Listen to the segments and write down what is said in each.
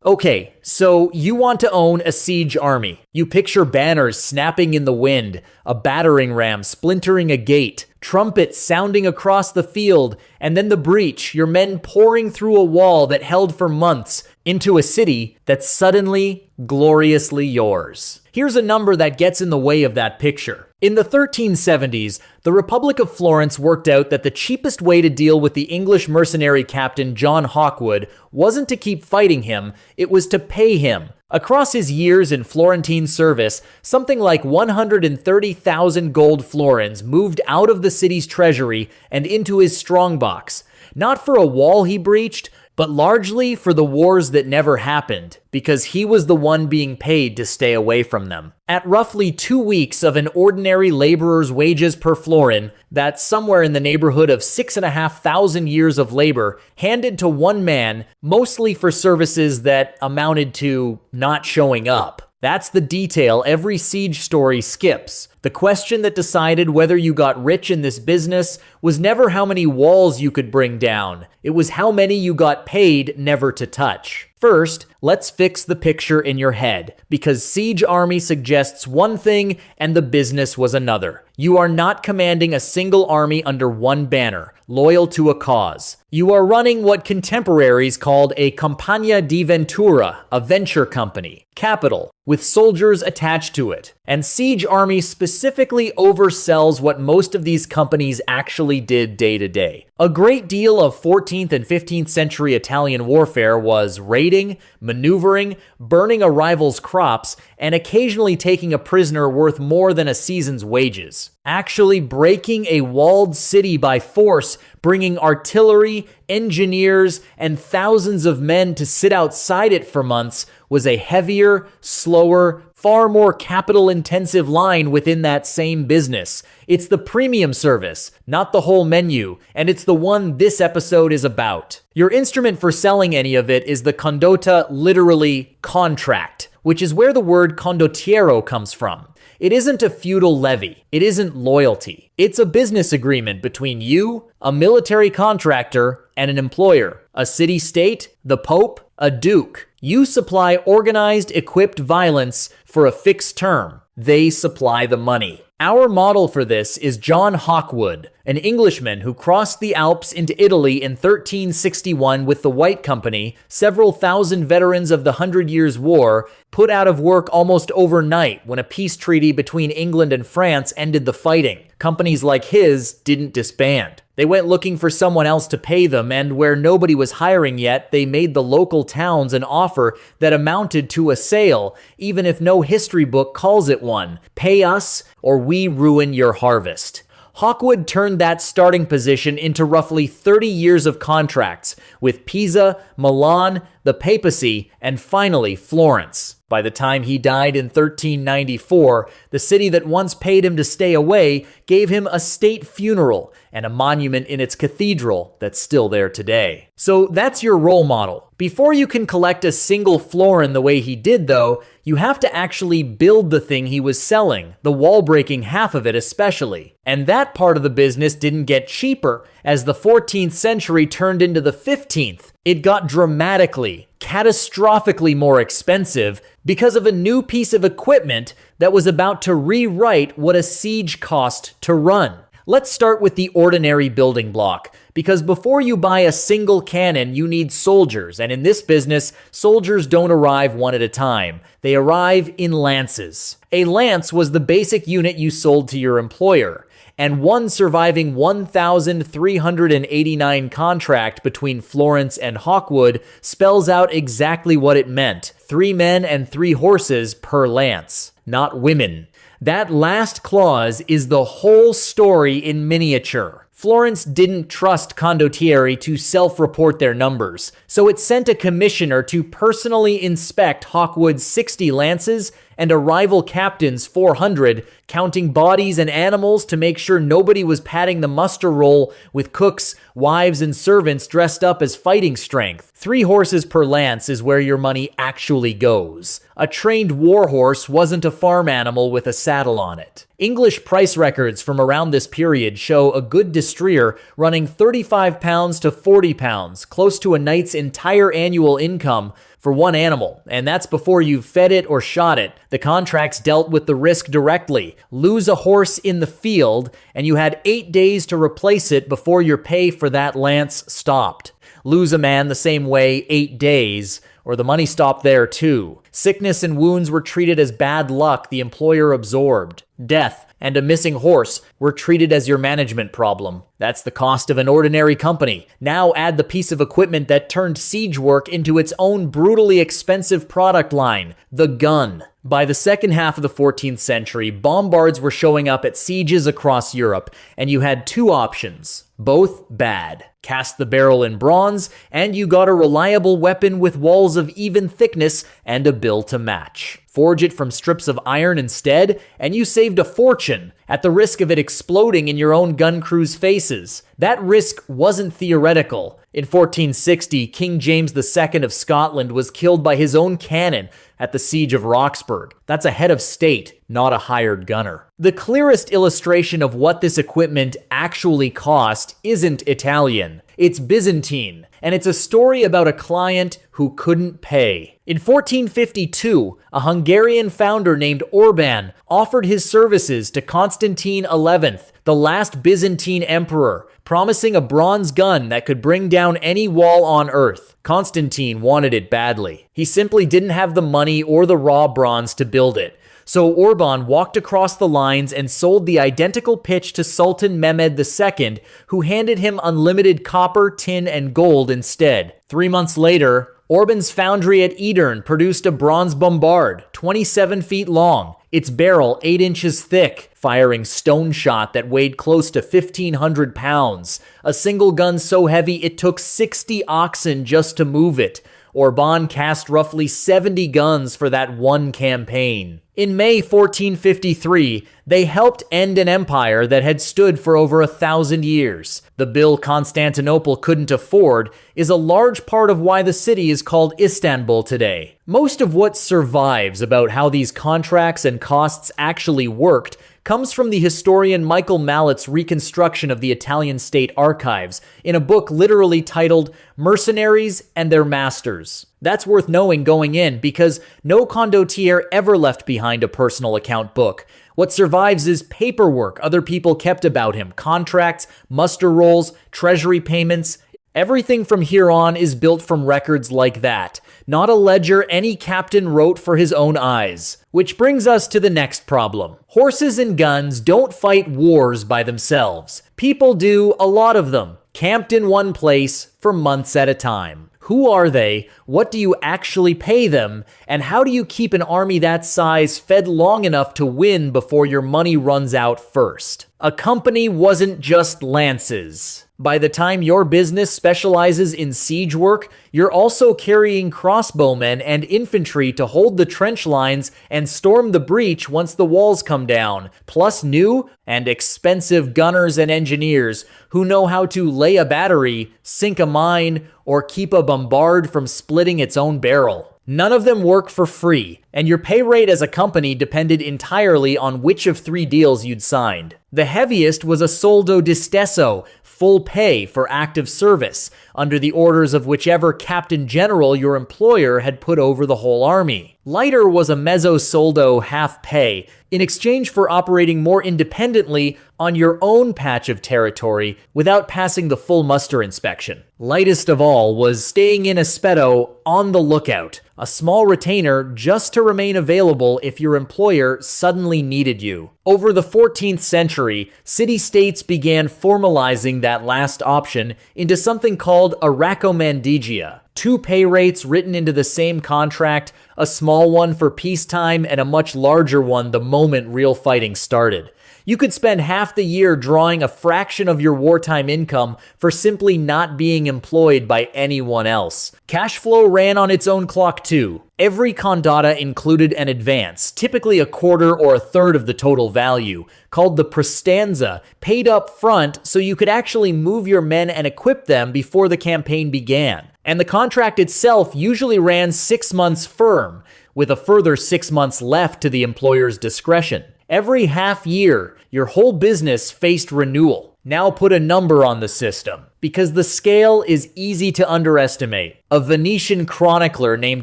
Okay, so you want to own a siege army. You picture banners snapping in the wind, a battering ram splintering a gate, trumpets sounding across the field, and then the breach, your men pouring through a wall that held for months into a city that's suddenly gloriously yours. Here's a number that gets in the way of that picture. In the 1370s, the Republic of Florence worked out that the cheapest way to deal with the English mercenary captain John Hawkwood wasn't to keep fighting him, it was to pay him. Across his years in Florentine service, something like 130,000 gold florins moved out of the city's treasury and into his strongbox, not for a wall he breached, but largely for the wars that never happened, because he was the one being paid to stay away from them. At roughly 2 weeks of an ordinary laborer's wages per florin, that's somewhere in the neighborhood of 6,500 years of labor, handed to one man, mostly for services that amounted to not showing up. That's the detail every siege story skips. The question that decided whether you got rich in this business was never how many walls you could bring down. It was how many you got paid never to touch. First, let's fix the picture in your head, because siege army suggests one thing and the business was another. You are not commanding a single army under one banner, loyal to a cause. You are running what contemporaries called a Compagnia di Ventura, a venture company, capital, with soldiers attached to it. And siege army specifically oversells what most of these companies actually did day to day. A great deal of 14th and 15th century Italian warfare was raiding, maneuvering, burning a rival's crops, and occasionally taking a prisoner worth more than a season's wages. Actually breaking a walled city by force, bringing artillery, engineers, and thousands of men to sit outside it for months was a heavier, slower, far more capital-intensive line within that same business. It's the premium service, not the whole menu, and it's the one this episode is about. Your instrument for selling any of it is the condotta, literally contract, which is where the word condottiero comes from. It isn't a feudal levy. It isn't loyalty. It's a business agreement between you, a military contractor, and an employer, a city-state, the Pope, a duke. You supply organized, equipped violence for a fixed term. They supply the money. Our model for this is John Hawkwood, an Englishman who crossed the Alps into Italy in 1361 with the White Company, several thousand veterans of the Hundred Years' War, put out of work almost overnight when a peace treaty between England and France ended the fighting. Companies like his didn't disband. They went looking for someone else to pay them, and where nobody was hiring yet, they made the local towns an offer that amounted to a sale, even if no history book calls it one. Pay us, or we ruin your harvest. Hawkwood turned that starting position into roughly 30 years of contracts with Pisa, Milan, the papacy, and finally Florence. By the time he died in 1394, the city that once paid him to stay away gave him a state funeral and a monument in its cathedral that's still there today. So that's your role model. Before you can collect a single florin the way he did, though, you have to actually build the thing he was selling, the wall-breaking half of it especially. And that part of the business didn't get cheaper as the 14th century turned into the 15th. It got dramatically, catastrophically more expensive because of a new piece of equipment that was about to rewrite what a siege cost to run. Let's start with the ordinary building block, because before you buy a single cannon, you need soldiers, and in this business, soldiers don't arrive one at a time. They arrive in lances. A lance was the basic unit you sold to your employer, and one surviving 1,389 contract between Florence and Hawkwood spells out exactly what it meant: 3 men and 3 horses per lance, not women. That last clause is the whole story in miniature. Florence didn't trust condottieri to self-report their numbers, so it sent a commissioner to personally inspect Hawkwood's 60 lances and a rival captain's 400, counting bodies and animals to make sure nobody was padding the muster roll with cooks, wives, and servants dressed up as fighting strength. 3 horses per lance is where your money actually goes. A trained war horse wasn't a farm animal with a saddle on it. English price records from around this period show a good destrier running £35 to £40, close to a knight's entire annual income, for one animal, and that's before you've fed it or shot it. The contracts dealt with the risk directly. Lose a horse in the field, and you had 8 days to replace it before your pay for that lance stopped. Lose a man the same way, 8 days, or the money stopped there too. Sickness and wounds were treated as bad luck the employer absorbed. Death and a missing horse were treated as your management problem. That's the cost of an ordinary company. Now add the piece of equipment that turned siege work into its own brutally expensive product line, the gun. By the second half of the 14th century, bombards were showing up at sieges across Europe, and you had two options, both bad. Cast the barrel in bronze, and you got a reliable weapon with walls of even thickness and a bill to match. Forge it from strips of iron instead, and you saved a fortune at the risk of it exploding in your own gun crew's faces. That risk wasn't theoretical. In 1460, King James II of Scotland was killed by his own cannon at the Siege of Roxburgh. That's a head of state, not a hired gunner. The clearest illustration of what this equipment actually cost isn't Italian. It's Byzantine, and it's a story about a client who couldn't pay. In 1452, a Hungarian founder named Orban offered his services to Constantine XI, the last Byzantine emperor, promising a bronze gun that could bring down any wall on Earth. Constantine wanted it badly. He simply didn't have the money or the raw bronze to build it. So Orban walked across the lines and sold the identical pitch to Sultan Mehmed II, who handed him unlimited copper, tin, and gold instead. 3 months later, Orban's foundry at Edern produced a bronze bombard, 27 feet long, its barrel 8 inches thick, firing stone shot that weighed close to 1,500 pounds. A single gun so heavy it took 60 oxen just to move it. Orban cast roughly 70 guns for that one campaign. In May 1453, they helped end an empire that had stood for over 1,000 years. The bill Constantinople couldn't afford is a large part of why the city is called Istanbul today. Most of what survives about how these contracts and costs actually worked comes from the historian Michael Mallett's reconstruction of the Italian state archives in a book literally titled Mercenaries and Their Masters. That's worth knowing going in because no condottiere ever left behind a personal account book. What survives is paperwork other people kept about him, contracts, muster rolls, treasury payments. Everything from here on is built from records like that, not a ledger any captain wrote for his own eyes. Which brings us to the next problem. Horses and guns don't fight wars by themselves. People do, a lot of them, camped in one place for months at a time. Who are they? What do you actually pay them? And how do you keep an army that size fed long enough to win before your money runs out first? A company wasn't just lances. By the time your business specializes in siege work, you're also carrying crossbowmen and infantry to hold the trench lines and storm the breach once the walls come down, plus new and expensive gunners and engineers who know how to lay a battery, sink a mine, or keep a bombard from splitting its own barrel. None of them work for free, and your pay rate as a company depended entirely on which of 3 deals you'd signed. The heaviest was a soldo di stesso, full pay for active service, under the orders of whichever captain general your employer had put over the whole army. Lighter was a mezzo soldo, half pay, in exchange for operating more independently on your own patch of territory without passing the full muster inspection. Lightest of all was staying in Espeto on the lookout, a small retainer just to remain available if your employer suddenly needed you. Over the 14th century, city-states began formalizing that last option into something called a raccomandigia. 2 pay rates written into the same contract, a small one for peacetime and a much larger one the moment real fighting started. You could spend half the year drawing a fraction of your wartime income for simply not being employed by anyone else. Cash flow ran on its own clock too. Every condotta included an advance, typically a quarter or a third of the total value, called the prestanza, paid up front so you could actually move your men and equip them before the campaign began. And the contract itself usually ran 6 months firm, with a further 6 months left to the employer's discretion. Every half year, your whole business faced renewal. Now put a number on the system, because the scale is easy to underestimate. A Venetian chronicler named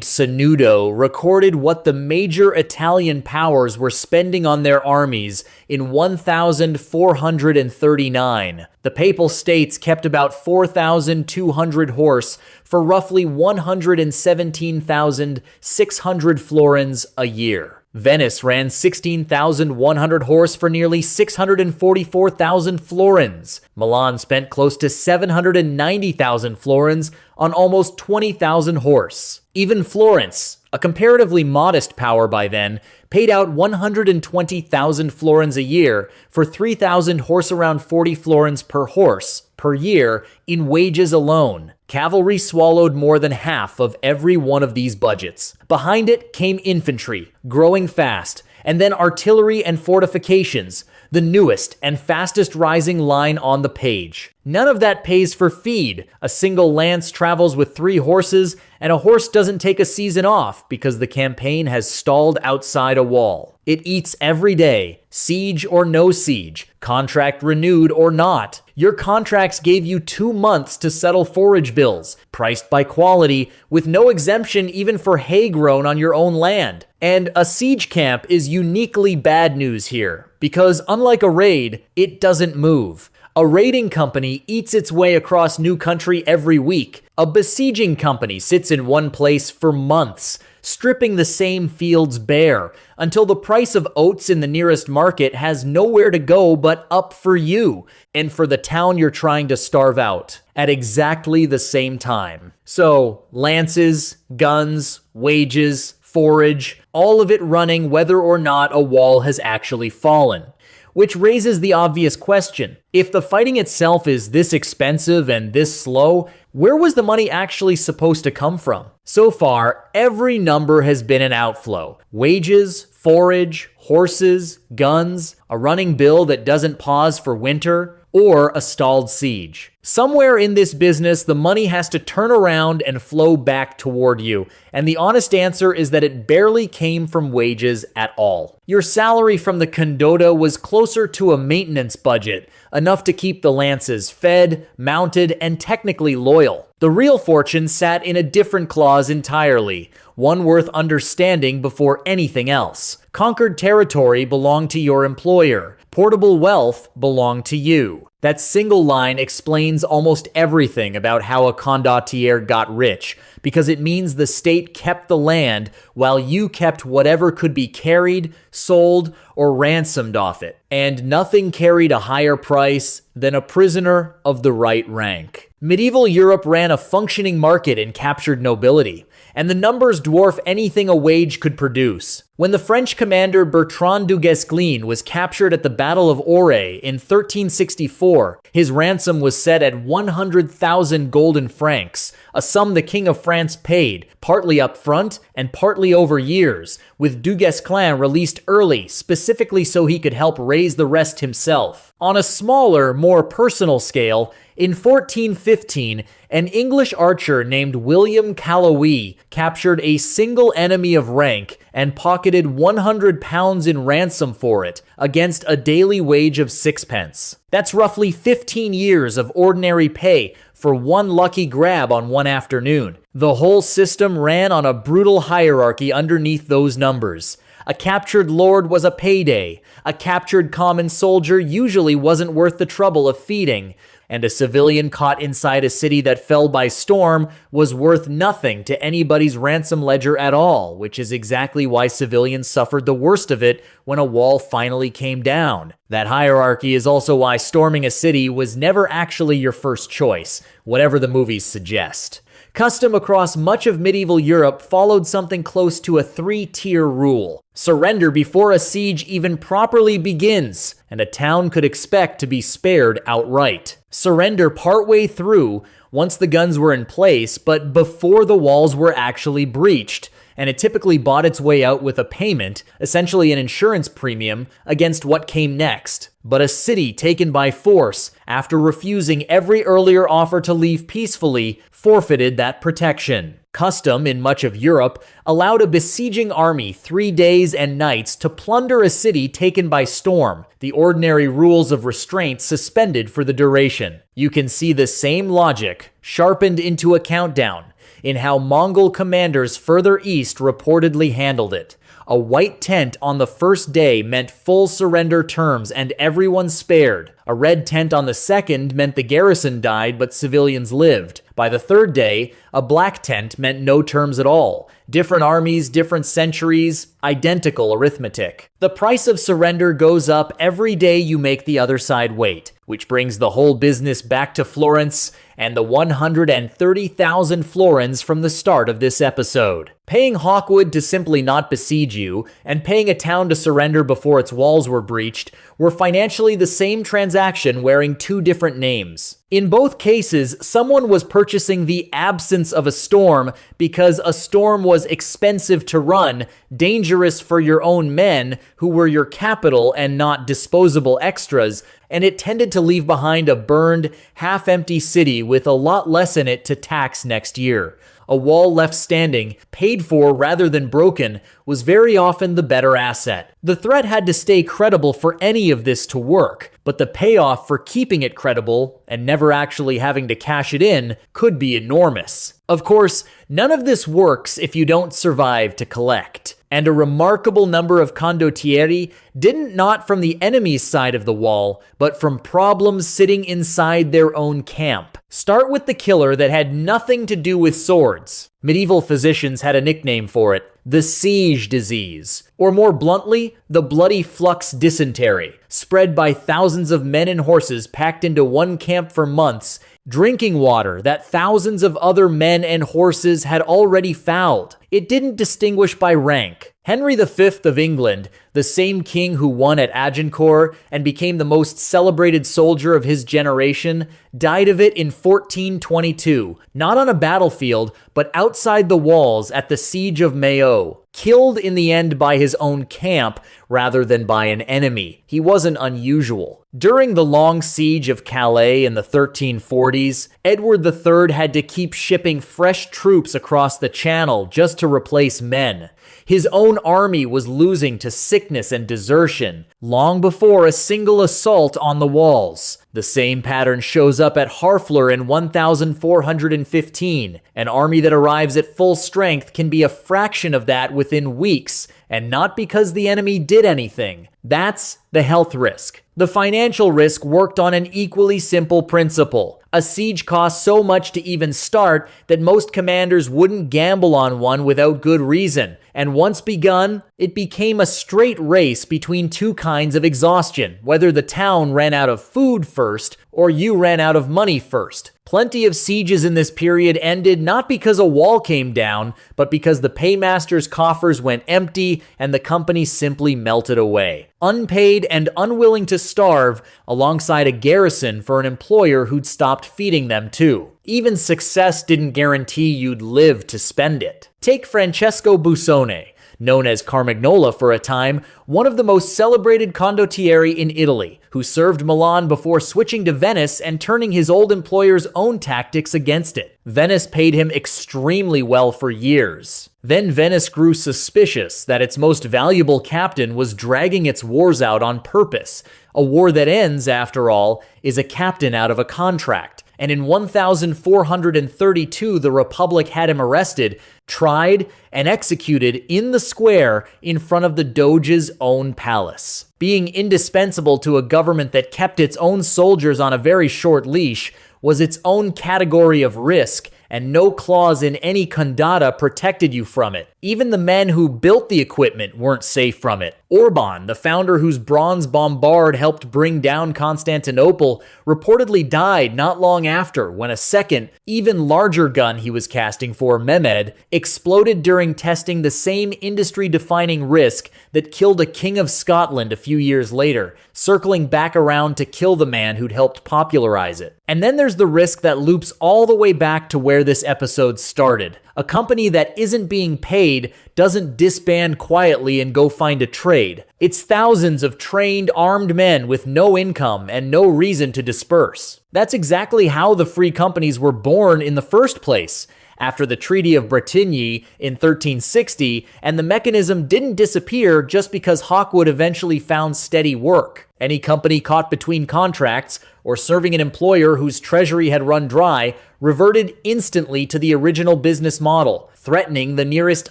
Sanudo recorded what the major Italian powers were spending on their armies in 1439. The Papal States kept about 4,200 horse for roughly 117,600 florins a year. Venice ran 16,100 horse for nearly 644,000 florins. Milan spent close to 790,000 florins on almost 20,000 horse. Even Florence, a comparatively modest power by then, paid out 120,000 florins a year for 3,000 horse, around 40 florins per horse per year in wages alone. Cavalry swallowed more than half of every one of these budgets. Behind it came infantry, growing fast, and then artillery and fortifications, the newest and fastest rising line on the page. None of that pays for feed. A single lance travels with 3 horses, and a horse doesn't take a season off because the campaign has stalled outside a wall. It eats every day, siege or no siege, contract renewed or not. Your contracts gave you 2 months to settle forage bills, priced by quality, with no exemption even for hay grown on your own land. And a siege camp is uniquely bad news here, because unlike a raid, it doesn't move. A raiding company eats its way across new country every week. A besieging company sits in one place for months, stripping the same fields bare, until the price of oats in the nearest market has nowhere to go but up for you, and for the town you're trying to starve out, at exactly the same time. So, lances, guns, wages, forage, all of it running whether or not a wall has actually fallen. Which raises the obvious question. If the fighting itself is this expensive and this slow, where was the money actually supposed to come from? So far, every number has been an outflow. Wages, forage, horses, guns, a running bill that doesn't pause for winter, or a stalled siege. Somewhere in this business, the money has to turn around and flow back toward you, and the honest answer is that it barely came from wages at all. Your salary from the condotta was closer to a maintenance budget, enough to keep the lances fed, mounted, and technically loyal. The real fortune sat in a different clause entirely, one worth understanding before anything else. Conquered territory belonged to your employer. Portable wealth belonged to you. That single line explains almost everything about how a condottiere got rich, because it means the state kept the land while you kept whatever could be carried, sold, or ransomed off it. And nothing carried a higher price than a prisoner of the right rank. Medieval Europe ran a functioning market and captured nobility, and the numbers dwarf anything a wage could produce. When the French commander Bertrand du Guesclin was captured at the Battle of Auray in 1364, his ransom was set at 100,000 golden francs, a sum the King of France paid, partly up front and partly over years, with du Guesclin released early, specifically so he could help raise the rest himself. On a smaller, more personal scale, in 1415, an English archer named William Calloway captured a single enemy of rank and pocketed 100 pounds in ransom for it, against a daily wage of 6 pence. That's roughly 15 years of ordinary pay for one lucky grab on one afternoon. The whole system ran on a brutal hierarchy underneath those numbers. A captured lord was a payday. A captured common soldier usually wasn't worth the trouble of feeding. And a civilian caught inside a city that fell by storm was worth nothing to anybody's ransom ledger at all, which is exactly why civilians suffered the worst of it when a wall finally came down. That hierarchy is also why storming a city was never actually your first choice, whatever the movies suggest. Custom across much of medieval Europe followed something close to a 3-tier rule. Surrender before a siege even properly begins, and a town could expect to be spared outright. Surrender partway through, once the guns were in place, but before the walls were actually breached, and it typically bought its way out with a payment, essentially an insurance premium, against what came next. But a city taken by force, after refusing every earlier offer to leave peacefully, forfeited that protection. Custom in much of Europe allowed a besieging army 3 days and nights to plunder a city taken by storm, the ordinary rules of restraint suspended for the duration. You can see the same logic sharpened into a countdown in how Mongol commanders further east reportedly handled it. A white tent on the first day meant full surrender terms and everyone spared. A red tent on the second meant the garrison died but civilians lived. By the third day, a black tent meant no terms at all. Different armies, different centuries, identical arithmetic. The price of surrender goes up every day you make the other side wait, which brings the whole business back to Florence and the 130,000 florins from the start of this episode. Paying Hawkwood to simply not besiege you, and paying a town to surrender before its walls were breached, were financially the same transaction wearing two different names. In both cases, someone was purchasing the absence of a storm because a storm was expensive to run, dangerous for your own men, who were your capital and not disposable extras, and it tended to leave behind a burned, half-empty city with a lot less in it to tax next year. A wall left standing, paid for rather than broken, was very often the better asset. The threat had to stay credible for any of this to work, but the payoff for keeping it credible and never actually having to cash it in could be enormous. Of course, none of this works if you don't survive to collect. And a remarkable number of condottieri didn't not from the enemy's side of the wall, but from problems sitting inside their own camp. Start with the killer that had nothing to do with swords. Medieval physicians had a nickname for it, the siege disease, or more bluntly, the bloody flux dysentery, spread by thousands of men and horses packed into one camp for months, drinking water that thousands of other men and horses had already fouled. It didn't distinguish by rank. Henry V of England, the same king who won at Agincourt and became the most celebrated soldier of his generation, died of it in 1422, not on a battlefield, but outside the walls at the siege of Mayo. Killed in the end by his own camp rather than by an enemy. He wasn't unusual. During the long siege of Calais in the 1340s, Edward III had to keep shipping fresh troops across the Channel just to replace men. His own army was losing to sickness and desertion long before a single assault on the walls. The same pattern shows up at Harfleur in 1415. An army that arrives at full strength can be a fraction of that within weeks, and not because the enemy did anything. That's the health risk. The financial risk worked on an equally simple principle. A siege cost so much to even start that most commanders wouldn't gamble on one without good reason. And once begun, it became a straight race between two kinds of exhaustion, whether the town ran out of food first or you ran out of money first. Plenty of sieges in this period ended not because a wall came down, but because the paymaster's coffers went empty and the company simply melted away. Unpaid and unwilling to starve, alongside a garrison for an employer who'd stopped feeding them too. Even success didn't guarantee you'd live to spend it. Take Francesco Busoni, known as Carmagnola for a time, one of the most celebrated condottieri in Italy, who served Milan before switching to Venice and turning his old employer's own tactics against it. Venice paid him extremely well for years. Then Venice grew suspicious that its most valuable captain was dragging its wars out on purpose. A war that ends, after all, is a captain out of a contract. And in 1432, the Republic had him arrested, tried, and executed in the square in front of the Doge's own palace. Being indispensable to a government that kept its own soldiers on a very short leash was its own category of risk, and no clause in any condotta protected you from it. Even the men who built the equipment weren't safe from it. Orban, the founder whose bronze bombard helped bring down Constantinople, reportedly died not long after when a second, even larger gun he was casting for, Mehmed, exploded during testing the same industry-defining risk that killed a king of Scotland a few years later, circling back around to kill the man who'd helped popularize it. And then there's the risk that loops all the way back to where this episode started. A company that isn't being paid doesn't disband quietly and go find a trade. It's thousands of trained, armed men with no income and no reason to disperse. That's exactly how the free companies were born in the first place, after the Treaty of Bretigny in 1360, and the mechanism didn't disappear just because Hawkwood eventually found steady work. Any company caught between contracts or serving an employer whose treasury had run dry reverted instantly to the original business model, threatening the nearest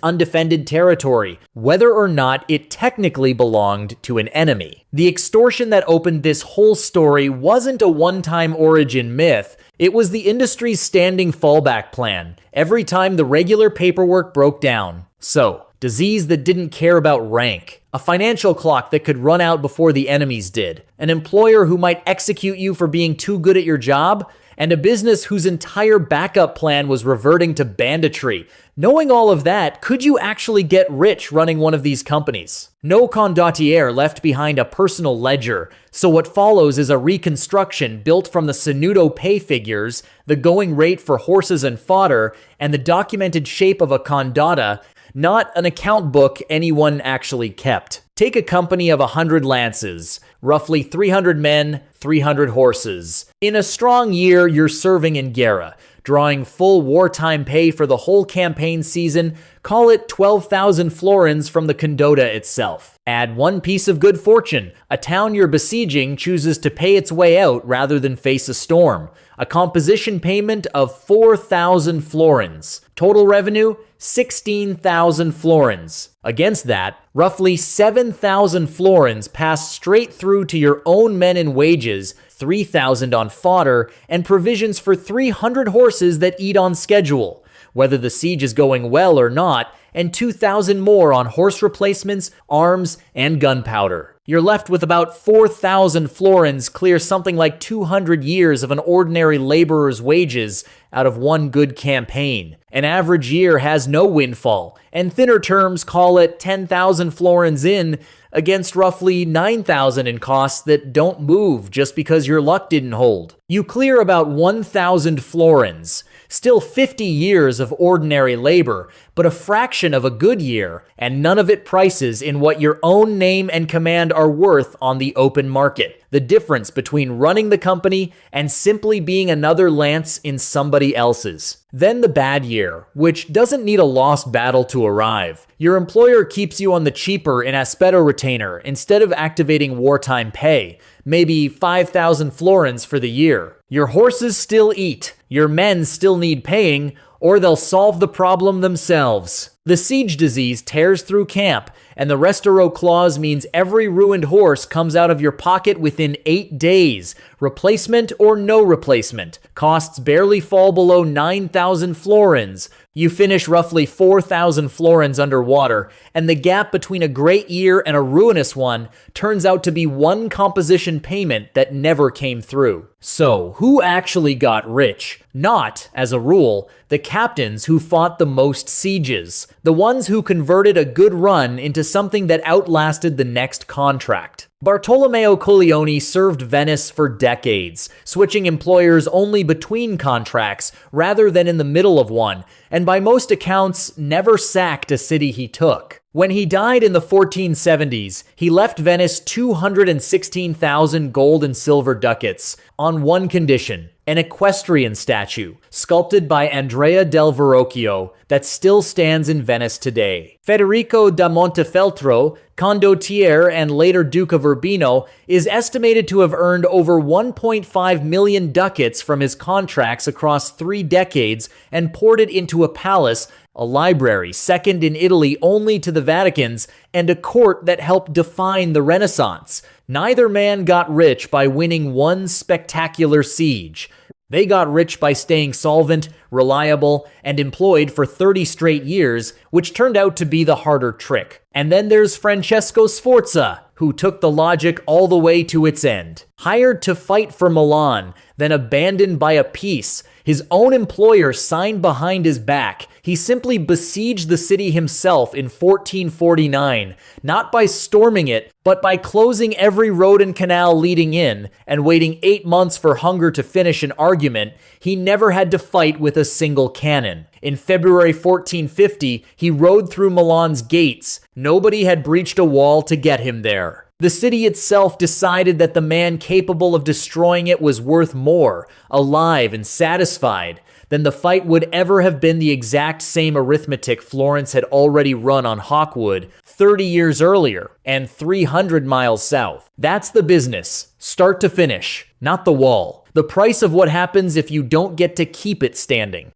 undefended territory, whether or not it technically belonged to an enemy. The extortion that opened this whole story wasn't a one-time origin myth. It was the industry's standing fallback plan every time the regular paperwork broke down. So, disease that didn't care about rank, a financial clock that could run out before the enemies did, an employer who might execute you for being too good at your job, and a business whose entire backup plan was reverting to banditry. Knowing all of that, could you actually get rich running one of these companies? No condottiere left behind a personal ledger, so what follows is a reconstruction built from the Sanudo pay figures, the going rate for horses and fodder, and the documented shape of a condotta, not an account book anyone actually kept. Take a company of 100 lances, roughly 300 men, 300 horses. In a strong year, you're serving in Guerra, drawing full wartime pay for the whole campaign season. Call it 12,000 florins from the condotta itself. Add one piece of good fortune. A town you're besieging chooses to pay its way out rather than face a storm. A composition payment of 4,000 florins. Total revenue, 16,000 florins. Against that, roughly 7,000 florins pass straight through to your own men and wages, 3,000 on fodder, and provisions for 300 horses that eat on schedule, whether the siege is going well or not, and 2,000 more on horse replacements, arms, and gunpowder. You're left with about 4,000 florins, clear something like 200 years of an ordinary laborer's wages out of one good campaign. An average year has no windfall, and thinner terms call it 10,000 florins in against roughly 9,000 in costs that don't move just because your luck didn't hold. You clear about 1,000 florins, still 50 years of ordinary labor, but a fraction of a good year, and none of it prices in what your own name and command are worth on the open market. The difference between running the company and simply being another lance in somebody else's. Then the bad year, which doesn't need a lost battle to arrive. Your employer keeps you on the cheaper in Aspeto retainer instead of activating wartime pay, maybe 5,000 florins for the year. Your horses still eat, your men still need paying, or they'll solve the problem themselves. The siege disease tears through camp, and the Restoro clause means every ruined horse comes out of your pocket within 8 days, replacement or no replacement. Costs barely fall below 9,000 florins. You finish roughly 4,000 florins underwater, and the gap between a great year and a ruinous one turns out to be one composition payment that never came through. So, who actually got rich? Not, as a rule, the captains who fought the most sieges, the ones who converted a good run into something that outlasted the next contract. Bartolomeo Colleoni served Venice for decades, switching employers only between contracts rather than in the middle of one, and by most accounts, never sacked a city he took. When he died in the 1470s, he left Venice 216,000 gold and silver ducats on one condition: an equestrian statue, sculpted by Andrea del Verrocchio, that still stands in Venice today. Federico da Montefeltro, condottiere and later Duke of Urbino, is estimated to have earned over 1.5 million ducats from his contracts across 3 decades and poured it into a palace, a library second in Italy only to the Vatican's, and a court that helped define the Renaissance. Neither man got rich by winning one spectacular siege. They got rich by staying solvent, reliable, and employed for 30 straight years, which turned out to be the harder trick. And then there's Francesco Sforza, who took the logic all the way to its end. Hired to fight for Milan, then abandoned by a peace his own employer signed behind his back, he simply besieged the city himself in 1449, not by storming it, but by closing every road and canal leading in, and waiting 8 months for hunger to finish an argument. He never had to fight with a single cannon. In February 1450, he rode through Milan's gates. Nobody had breached a wall to get him there. The city itself decided that the man capable of destroying it was worth more, alive and satisfied. then the fight would ever have been the exact same arithmetic Florence had already run on Hawkwood 30 years earlier and 300 miles south. That's the business, start to finish, not the wall. The price of what happens if you don't get to keep it standing.